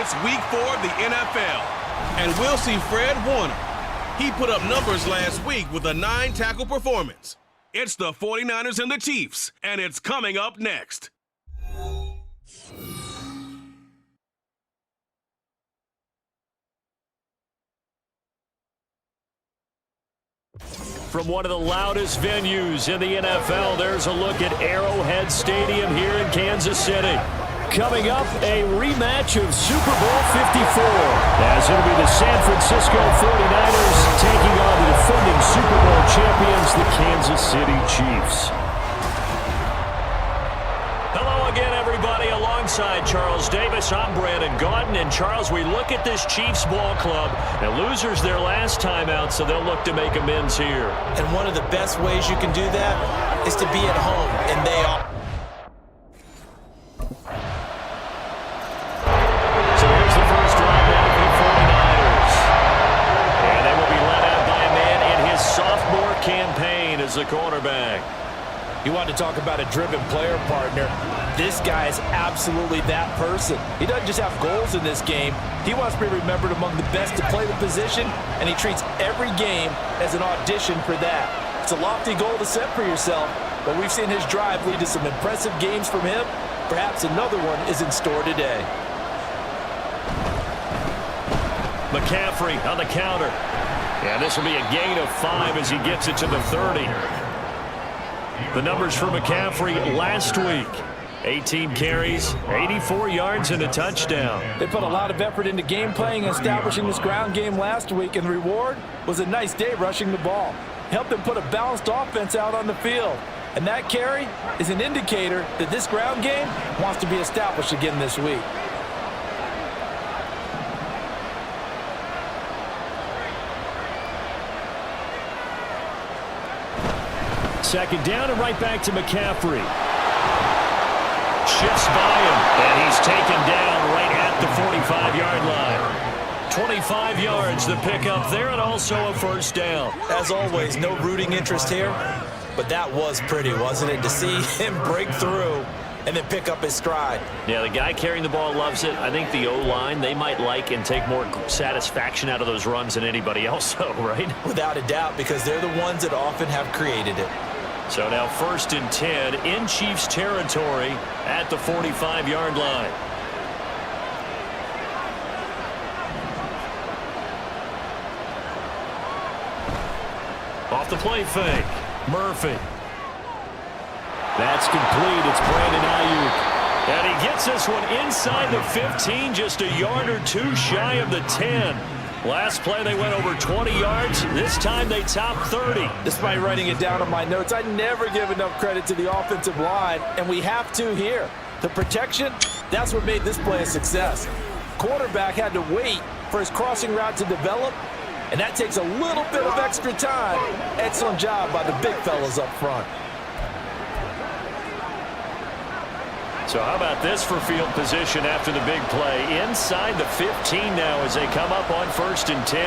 It's week 4 of the NFL, and we'll see Fred Warner. He put up numbers last week with a 9-tackle performance. It's the 49ers and the Chiefs, and it's coming up next. From one of the loudest venues in the NFL, there's a look at Arrowhead Stadium here in Kansas City. Coming up, a rematch of Super Bowl 54, as it'll be the San Francisco 49ers taking on the defending Super Bowl champions, the Kansas City Chiefs. Hello again, everybody. Alongside Charles Davis, I'm Brandon Gaudin. And Charles, we look at this Chiefs ball club. Now, losers their last time out, so they'll look to make amends here. And one of the best ways you can do that is to be at home, and they are. So here's the first drive now for the 49ers. And they will be led out by a man in his sophomore campaign as the quarterback. You want to talk about a driven player partner. This guy is absolutely that person. He doesn't just have goals in this game. He wants to be remembered among the best to play the position, and he treats every game as an audition for that. It's a lofty goal to set for yourself, but we've seen his drive lead to some impressive games from him. Perhaps another one is in store today. McCaffrey on the counter. Yeah, this will be a gain of 5 as he gets it to the 30. The numbers for McCaffrey last week: 18 carries, 84 yards, and a touchdown. They put a lot of effort into game playing and establishing this ground game last week, and the reward was a nice day rushing the ball. Helped them put a balanced offense out on the field. And that carry is an indicator that this ground game wants to be established again this week. Second down and right back to McCaffrey. Shifts by him, and he's taken down right at the 45-yard line. 25 yards, the pickup there, and also a first down. As always, no rooting interest here, but that was pretty, wasn't it, to see him break through and then pick up his stride. Yeah, the guy carrying the ball loves it. I think the O-line, they might like and take more satisfaction out of those runs than anybody else, though, right? Without a doubt, because they're the ones that often have created it. So now 1st and 10 in Chiefs territory at the 45-yard line. Off the play fake. Murphy. That's complete. It's Brandon Ayuk. And he gets this one inside the 15, just a yard or two shy of the 10. Last play, they went over 20 yards. This time, they topped 30. Despite writing it down on my notes, I never give enough credit to the offensive line, and we have to here. The protection, that's what made this play a success. Quarterback had to wait for his crossing route to develop, and that takes a little bit of extra time. Excellent job by the big fellas up front. So how about this for field position after the big play? Inside the 15 now as they come up on 1st and 10.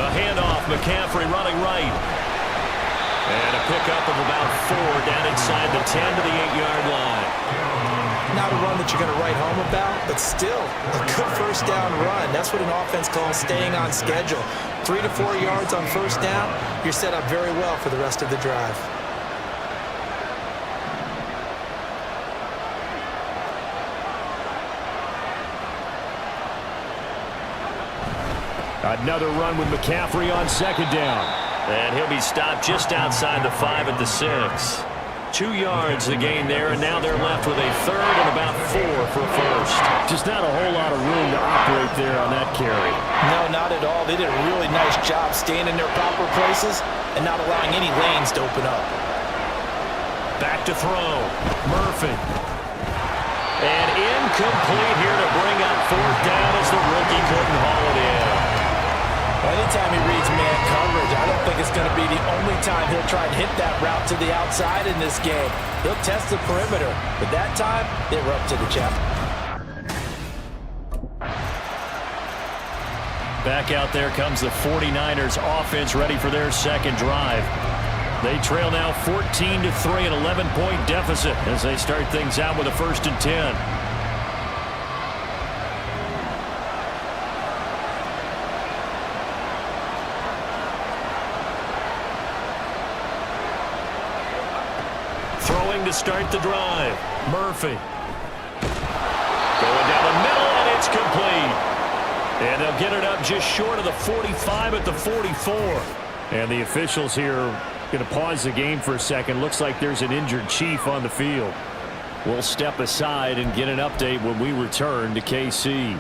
A handoff, McCaffrey running right. And a pickup of about 4 down inside the 10 to the 8-yard line. Not a run that you're going to write home about, but still a good first down run. That's what an offense calls staying on schedule. 3 to 4 yards on first down, you're set up very well for the rest of the drive. Another run with McCaffrey on 2nd down. And he'll be stopped just outside the 5 at the 6. 2 yards the gain there, and now they're left with a 3rd and about 4 for first. Just not a whole lot of room to operate there on that carry. No, not at all. They did a really nice job staying in their proper places and not allowing any lanes to open up. Back to throw. Murphy. And incomplete here to bring up 4th down as the rookie couldn't haul it in. Anytime he reads man coverage, I don't think it's going to be the only time he'll try and hit that route to the outside in this game. He'll test the perimeter, but that time, they were up to the challenge. Back out there comes the 49ers offense ready for their second drive. They trail now 14-3, an 11-point deficit as they start things out with a 1st and 10. Throwing to start the drive. Murphy. Going down the middle, and it's complete. And they'll get it up just short of the 45 at the 44. And the officials here are going to pause the game for a second. Looks like there's an injured Chief on the field. We'll step aside and get an update when we return to KC.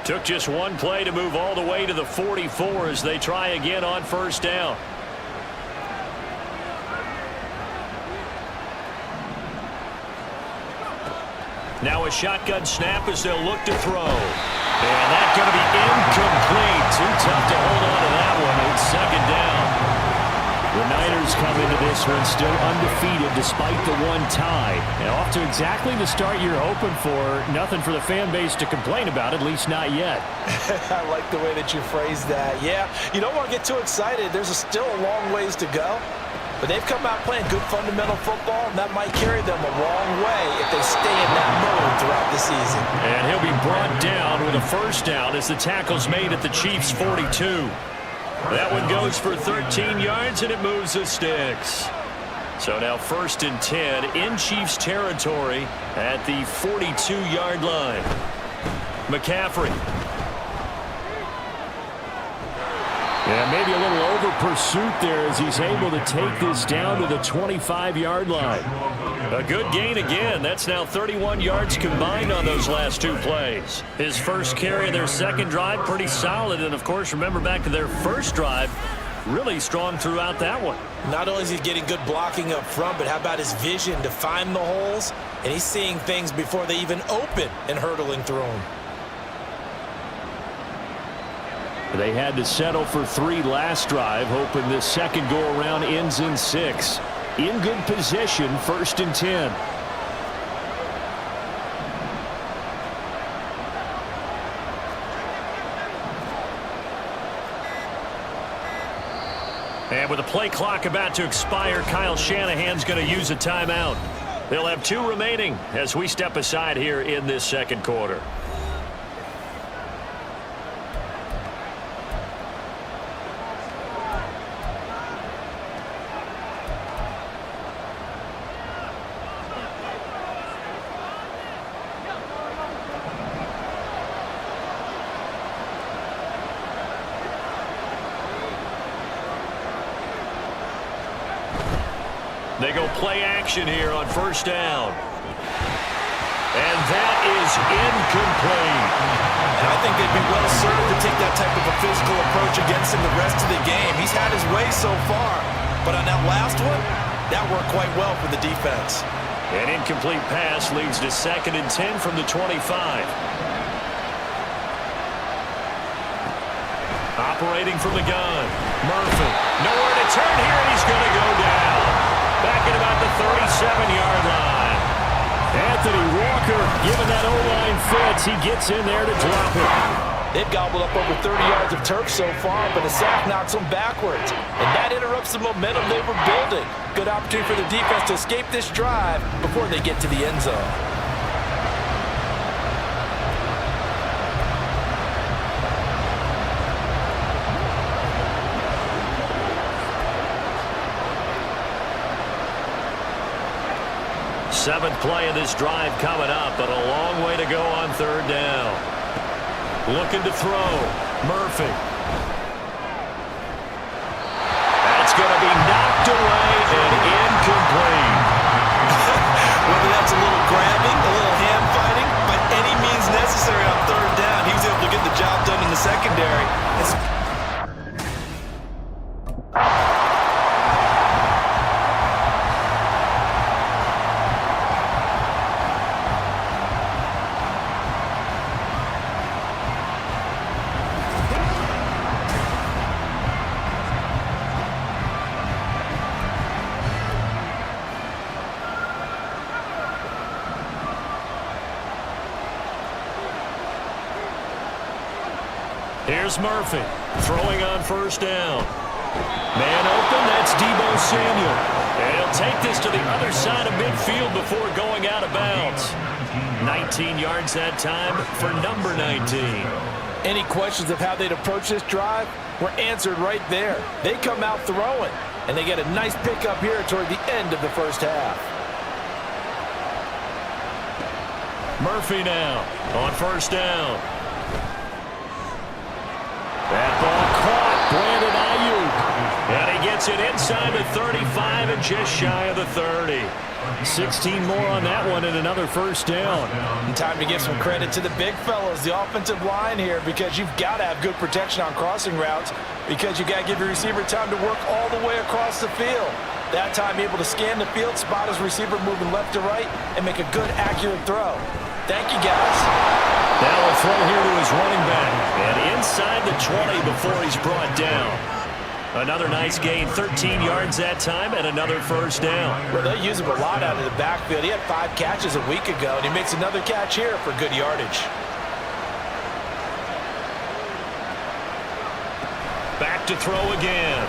Took just one play to move all the way to the 44 as they try again on first down. Now a shotgun snap as they'll look to throw. And that's going to be incomplete. Too tough to hold on to that one. It's second down. The Niners come into this one still undefeated despite the one tie. And off to exactly the start you're hoping for. Nothing for the fan base to complain about, at least not yet. I like the way that you phrased that. Yeah, you don't want to get too excited. There's still a long ways to go. But they've come out playing good fundamental football, and that might carry them a long way if they stay in that mode throughout the season. And he'll be brought down with a first down as the tackle's made at the Chiefs' 42. That one goes for 13 yards, and it moves the sticks. So now 1st and 10 in Chiefs territory at the 42-yard line. McCaffrey. Yeah, maybe a little over pursuit there as he's able to take this down to the 25-yard line. A good gain again. That's now 31 yards combined on those last two plays. His first carry of their second drive, pretty solid. And, of course, remember back to their first drive, really strong throughout that one. Not only is he getting good blocking up front, but how about his vision to find the holes? And he's seeing things before they even open and hurdling through them. They had to settle for 3 last drive, hoping this second go-around ends in 6. In good position, 1st and 10. And with the play clock about to expire, Kyle Shanahan's going to use a timeout. They'll have 2 remaining as we step aside here in this second quarter. They go play action here on first down. And that is incomplete. And I think they'd be well served to take that type of a physical approach against him the rest of the game. He's had his way so far. But on that last one, that worked quite well for the defense. An incomplete pass leads to 2nd and 10 from the 25. Operating from the gun. Murphy. Nowhere to turn here, and he's going to go down. Back at about the 37-yard line. Anthony Walker giving that O-line fits. He gets in there to drop it. They've gobbled up over 30 yards of turf so far, but a sack knocks them backwards. And that interrupts the momentum they were building. Good opportunity for the defense to escape this drive before they get to the end zone. Seventh play of this drive coming up, but a long way to go on 3rd down. Looking to throw. Murphy. That's going to be knocked away and incomplete. Whether that's a little grabbing, a little hand fighting, by any means necessary on 3rd down, he was able to get the job done in the secondary. Here's Murphy throwing on first down. Man open, that's Deebo Samuel. And he'll take this to the other side of midfield before going out of bounds. 19 yards that time for number 19. Any questions of how they'd approach this drive were answered right there. They come out throwing. And they get a nice pickup here toward the end of the first half. Murphy now on first down. That ball caught. Brandon Ayuk. And he gets it inside the 35 and just shy of the 30. 16 more on that one and another first down. And time to give some credit to the big fellows, the offensive line here, because you've got to have good protection on crossing routes, because you got to give your receiver time to work all the way across the field. That time able to scan the field, spot his receiver moving left to right, and make a good, accurate throw. Thank you, guys. Now a throw here to his running back. And inside the 20 before he's brought down. Another nice gain, 13 yards that time, and another first down. Well, they use him a lot out of the backfield. He had 5 catches a week ago, and he makes another catch here for good yardage. Back to throw again.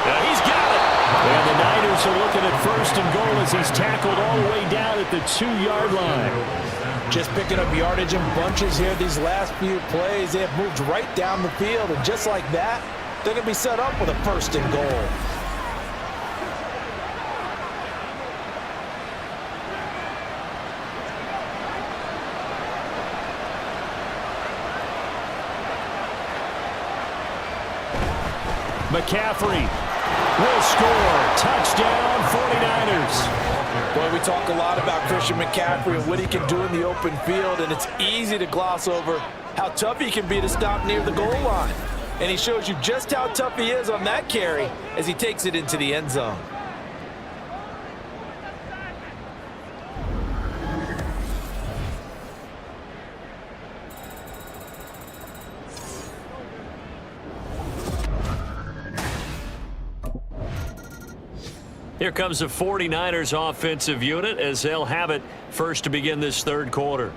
Yeah, he's got it. And the Niners are looking at first and goal as he's tackled all the way down at the 2-yard line. Just picking up yardage in bunches here these last few plays. They have moved right down the field, and just like that, they're going to be set up with a first and goal. McCaffrey will score. Touchdown, 49ers. Boy, we talk a lot about Christian McCaffrey and what he can do in the open field, and it's easy to gloss over how tough he can be to stop near the goal line. And he shows you just how tough he is on that carry as he takes it into the end zone. Here comes the 49ers offensive unit as they'll have it first to begin this third quarter.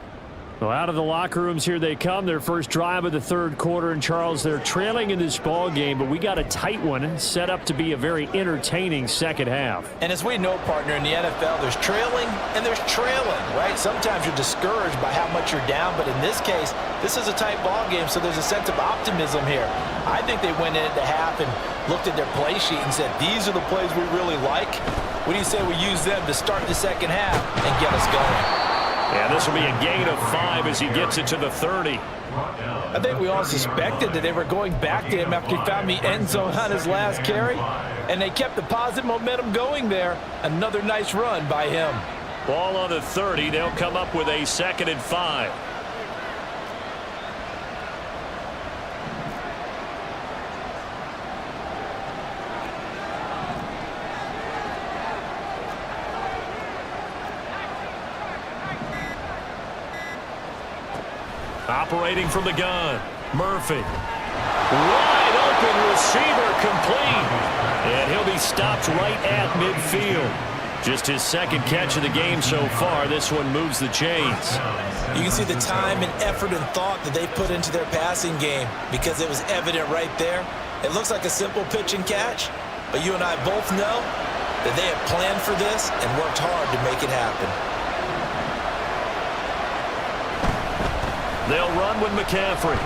Well, out of the locker rooms here they come. Their first drive of the third quarter. And, Charles, they're trailing in this ball game, but we got a tight one set up to be a very entertaining second half. And as we know, partner, in the NFL, there's trailing and there's trailing, right? Sometimes you're discouraged by how much you're down, but in this case, this is a tight ball game, so there's a sense of optimism here. I think they went into half and looked at their play sheet and said, these are the plays we really like. What do you say we use them to start the second half and get us going? Yeah, this will be a gain of 5 as he gets it to the 30. I think we all suspected that they were going back to him after he found the end zone on his last carry, and they kept the positive momentum going there. Another nice run by him. Ball on the 30. They'll come up with a 2nd and 5. Operating from the gun, Murphy. Wide open receiver complete. And he'll be stopped right at midfield. Just his second catch of the game so far. This one moves the chains. You can see the time and effort and thought that they put into their passing game because it was evident right there. It looks like a simple pitch and catch, but you and I both know that they have planned for this and worked hard to make it happen. They'll run with McCaffrey.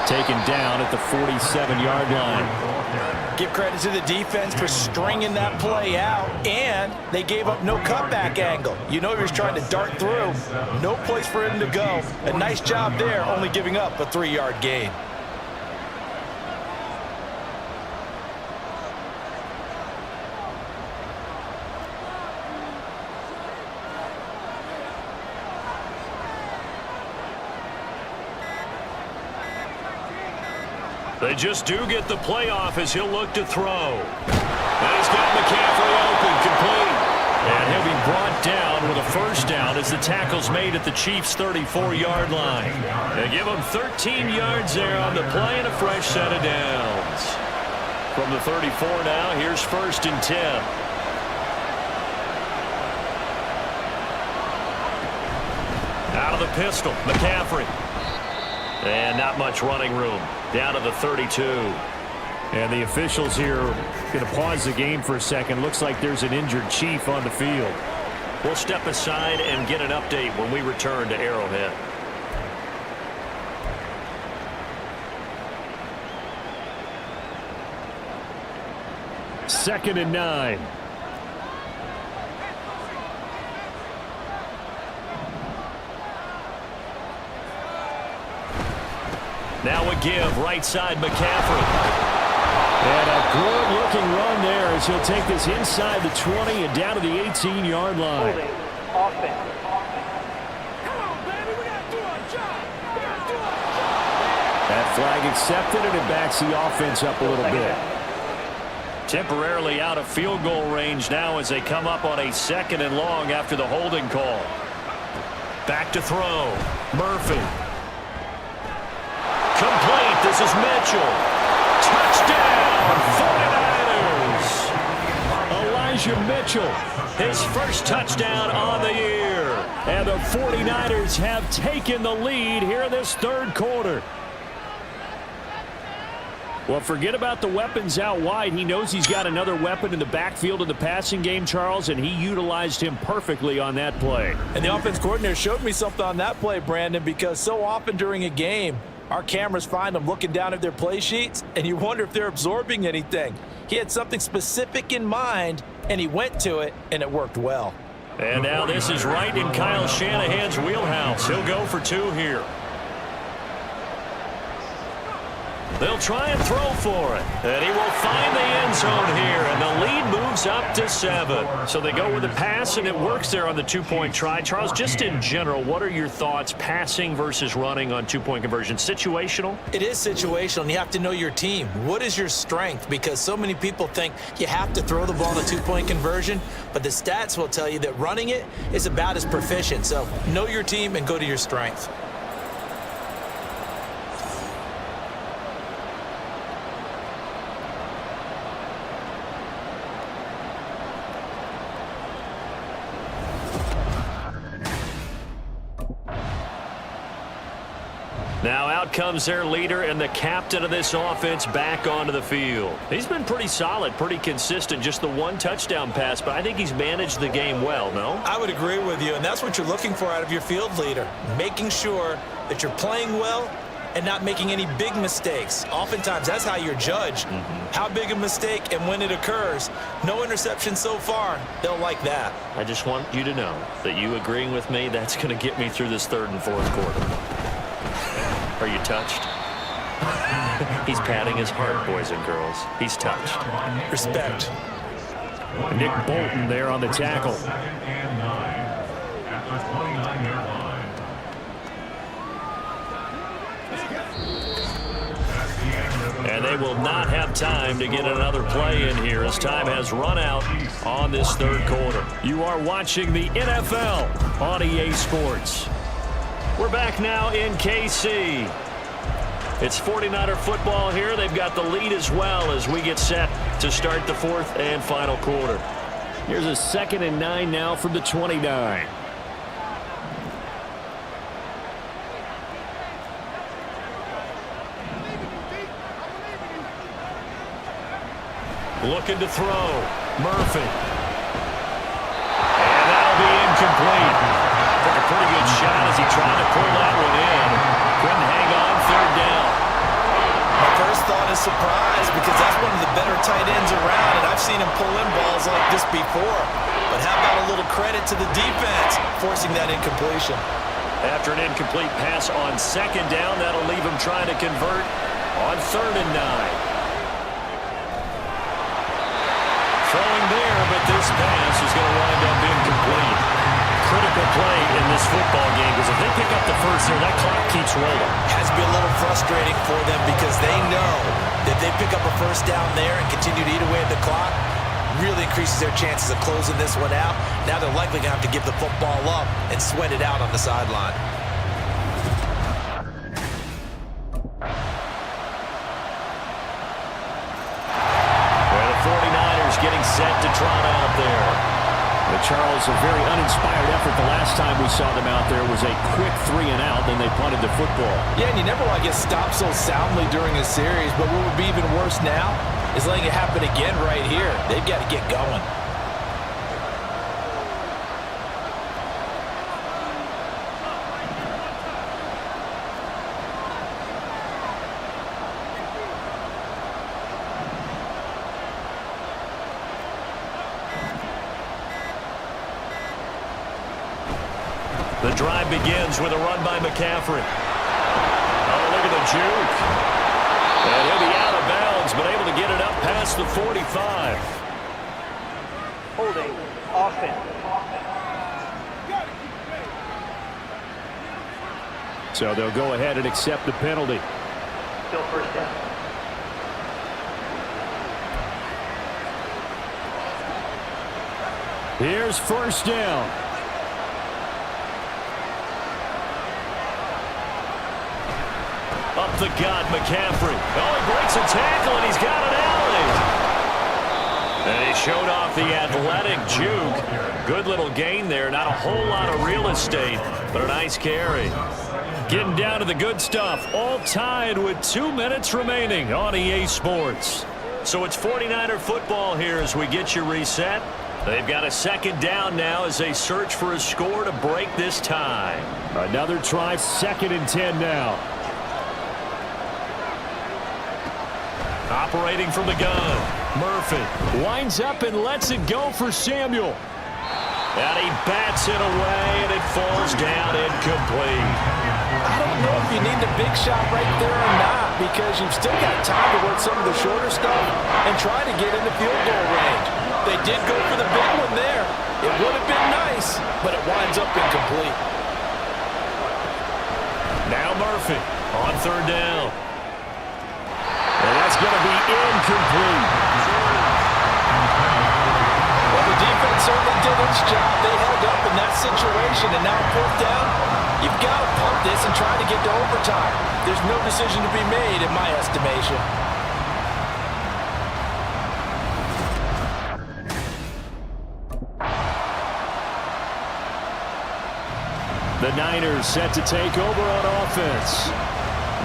Taken down at the 47-yard line. Give credit to the defense for stringing that play out, and they gave up no cutback angle. You know he was trying to dart through. No place for him to go. A nice job there, only giving up a 3-yard gain. They just do get the play off as he'll look to throw. And he's got McCaffrey open, complete. And he'll be brought down with a first down as the tackle's made at the Chiefs' 34-yard line. They give him 13 yards there on the play and a fresh set of downs. From the 34 now, here's 1st and 10. Out of the pistol, McCaffrey. And not much running room. Down to the 32. And the officials here are going to pause the game for a second. Looks like there's an injured Chief on the field. We'll step aside and get an update when we return to Arrowhead. 2nd and 9. Now a give, right side, McCaffrey. And a good-looking run there as he'll take this inside the 20 and down to the 18-yard line. That flag accepted, and it backs the offense up a little bit. Temporarily out of field goal range now as they come up on a 2nd and long after the holding call. Back to throw. Murphy. Complete. This is Mitchell. Touchdown, 49ers. Elijah Mitchell, his first touchdown on the year. And the 49ers have taken the lead here in this 3rd quarter. Well, forget about the weapons out wide. He knows he's got another weapon in the backfield of the passing game, Charles, and he utilized him perfectly on that play. And the offense coordinator showed me something on that play, Brandon, because so often during a game, our cameras find them looking down at their play sheets, and you wonder if they're absorbing anything. He had something specific in mind, and he went to it, and it worked well. And now this is right in Kyle Shanahan's wheelhouse. He'll go for 2 here. They'll try and throw for it. And he will find the end zone here. And the lead moves up to 7. So they go with a pass, and it works there on the 2-point try. Charles, just in general, what are your thoughts passing versus running on 2-point conversion? Situational? It is situational, and you have to know your team. What is your strength? Because so many people think you have to throw the ball in a 2-point conversion, but the stats will tell you that running it is about as proficient. So know your team and go to your strength. Now out comes their leader and the captain of this offense back onto the field. He's been pretty solid, pretty consistent, just the 1 touchdown pass, but I think he's managed the game well, no? I would agree with you, and that's what you're looking for out of your field leader, making sure that you're playing well and not making any big mistakes. Oftentimes, that's how you're judged. How big a mistake and when it occurs. No interception so far. They'll like that. I just want you to know that you agreeing with me, that's going to get me through this 3rd and 4th quarter. Are you touched? He's patting his heart, boys and girls. He's touched. Respect. Nick Bolton there on the tackle. And they will not have time to get another play in here as time has run out on this 3rd quarter. You are watching the NFL on EA Sports. We're back now in KC. It's 49er football here. They've got the lead as well as we get set to start the 4th and final quarter. Here's a 2nd and 9 now from the 29. Looking to throw. Murphy. And that'll be incomplete. Took a pretty good shot as he tried to pull that one in. Couldn't hang on 3rd down. My first thought is surprise because that's one of the better tight ends around, and I've seen him pull in balls like this before. But how about a little credit to the defense forcing that incompletion? After an incomplete pass on 2nd down, that'll leave him trying to convert on 3rd and 9. Throwing there, but this pass is going to wind up incomplete. Critical play in this football game because if they pick up the first there, that clock keeps rolling. Has to be a little frustrating for them because they know that they pick up a first down there and continue to eat away at the clock, really increases their chances of closing this one out. Now they're likely going to have to give the football up and sweat it out on the sideline. Well, the 49ers getting set to trot out there. But Charles, a very uninspired effort the last time we saw them out there was a quick 3 and out, then they punted the football. Yeah, and you never want to get stopped so soundly during a series, but what would be even worse now is letting it happen again right here. They've got to get going. The drive begins with a run by McCaffrey. Oh, look at the juke. And he'll be out of bounds, but able to get it up past the 45. Holding offense. So they'll go ahead and accept the penalty. Still first down. Here's first down. Up the gut, McCaffrey. Oh, he breaks a tackle, and he's got an alley. And he showed off the athletic juke. Good little gain there. Not a whole lot of real estate, but a nice carry. Getting down to the good stuff. All tied with 2 minutes remaining on EA Sports. So it's 49er football here as we get you reset. They've got a second down now as they search for a score to break this tie. Another try, 2nd and 10 now. Operating from the gun, Murphy winds up and lets it go for Samuel. And he bats it away, and it falls down incomplete. I don't know if you need the big shot right there or not, because you've still got time to work some of the shorter stuff and try to get in the field goal range. They did go for the big one there. It would have been nice, but it winds up incomplete. Now Murphy on 3rd down. And that's going to be incomplete. Well, the defense certainly did its job. They held up in that situation, and now 4th down, you've got to pump this and try to get to overtime. There's no decision to be made in my estimation. The Niners set to take over on offense.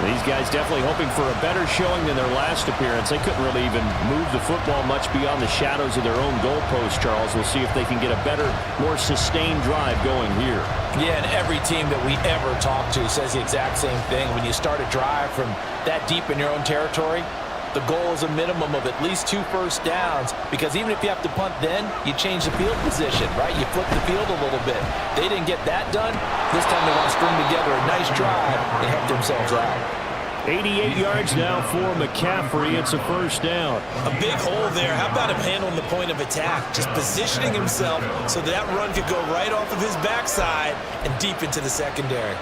These guys definitely hoping for a better showing than their last appearance. They couldn't really even move the football much beyond the shadows of their own goalpost, Charles. We'll see if they can get a better, more sustained drive going here. Yeah, and every team that we ever talk to says the exact same thing. When you start a drive from that deep in your own territory, the goal is a minimum of at least 2 first downs, because even if you have to punt then, you change the field position, right? You flip the field a little bit. They didn't get that done. This time they want to string together a nice drive and help themselves out. 88 yards now for McCaffrey. It's a first down. A big hole there. How about him handling the point of attack? Just positioning himself so that run could go right off of his backside and deep into the secondary.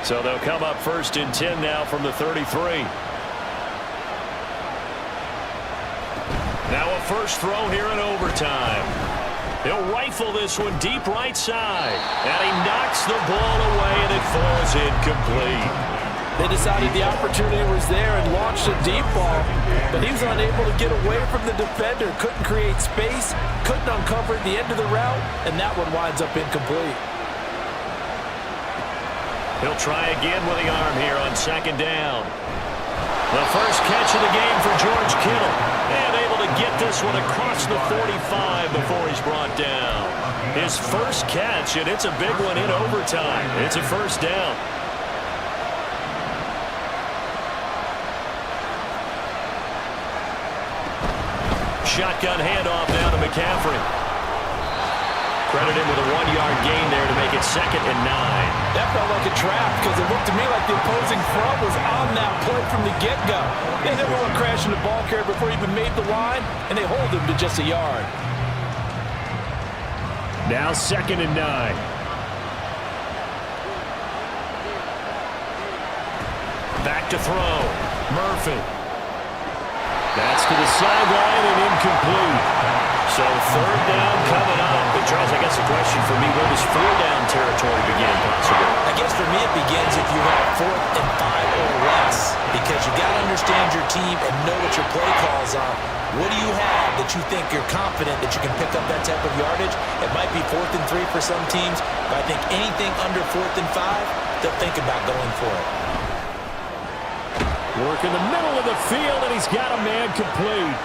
So they'll come up 1st and 10 now from the 33. Now a first throw here in overtime. He'll rifle this one deep right side. And he knocks the ball away, and it falls incomplete. They decided the opportunity was there and launched a deep ball, but he was unable to get away from the defender. Couldn't create space, couldn't uncover the end of the route, and that one winds up incomplete. He'll try again with the arm here on 2nd down. The first catch of the game for George Kittle. And able to get this one across the 45 before he's brought down. His first catch, and it's a big one in overtime. It's a first down. Shotgun handoff now to McCaffrey. Credit him with a 1-yard gain there to make it 2nd and 9. That felt like a trap, because it looked to me like the opposing front was on that play from the get-go. They never went crashing the ball carrier before he even made the line, and they hold him to just a yard. Now 2nd and 9. Back to throw. Murphy. That's to the sideline and incomplete. So 3rd down coming up. But Charles, I guess the question for me, where does 4th down territory begin possibly? I guess for me it begins if you have 4th and 5 or less, because you got to understand your team and know what your play calls are. What do you have that you think you're confident that you can pick up that type of yardage? It might be 4th and 3 for some teams, but I think anything under 4th and 5, they'll think about going for it. Work in the middle of the field, and he's got a man complete.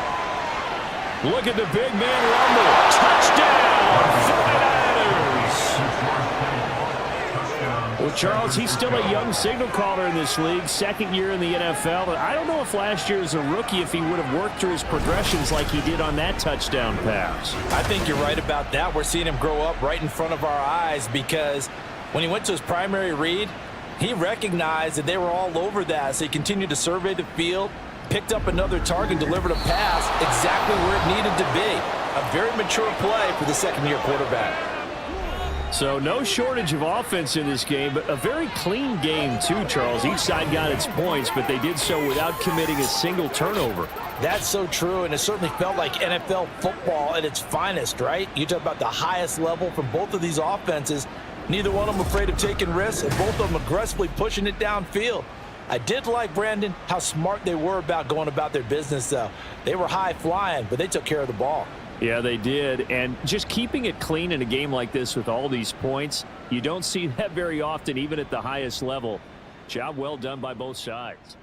Look at the big man rumble. Touchdown, 49ers. Well, Charles, he's still a young signal caller in this league, second year in the NFL. I don't know if last year as a rookie, if he would have worked through his progressions like he did on that touchdown pass. I think you're right about that. We're seeing him grow up right in front of our eyes because when he went to his primary read, he recognized that they were all over that, so he continued to survey the field, picked up another target, delivered a pass exactly where it needed to be. A very mature play for the second-year quarterback. So no shortage of offense in this game, but a very clean game too, Charles. Each side got its points, but they did so without committing a single turnover. That's so true, and it certainly felt like NFL football at its finest, right? You talk about the highest level from both of these offenses. Neither one of them afraid of taking risks, and both of them aggressively pushing it downfield. I did like, Brandon, how smart they were about going about their business, though. They were high-flying, but they took care of the ball. Yeah, they did. And just keeping it clean in a game like this with all these points, you don't see that very often, even at the highest level. Job well done by both sides.